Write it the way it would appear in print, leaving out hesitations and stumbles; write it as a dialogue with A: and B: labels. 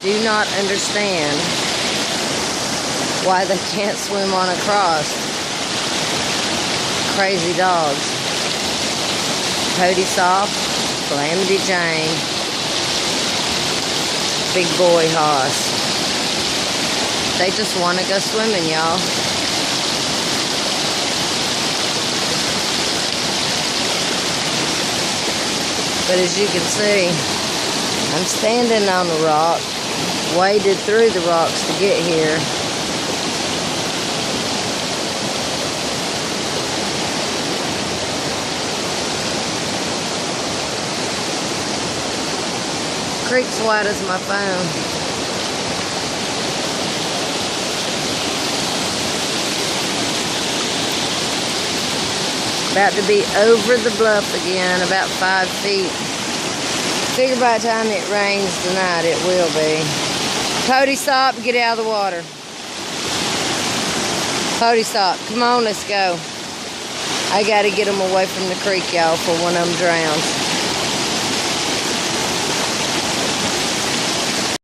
A: Do not understand why they can't swim on across. Crazy dogs. Cody Soft, Calamity Jane, Big Boy Hoss. They just want to go swimming, y'all. But as you can see, I'm standing on a rock, waded through the rocks to get here. Creek's wide as my phone. About to be over the bluff again, about 5 feet. Figure by the time it rains tonight, it will be. Cody, stop, get out of the water. Cody, stop, come on, let's go. I gotta get them away from the creek, y'all, before one of them drowns.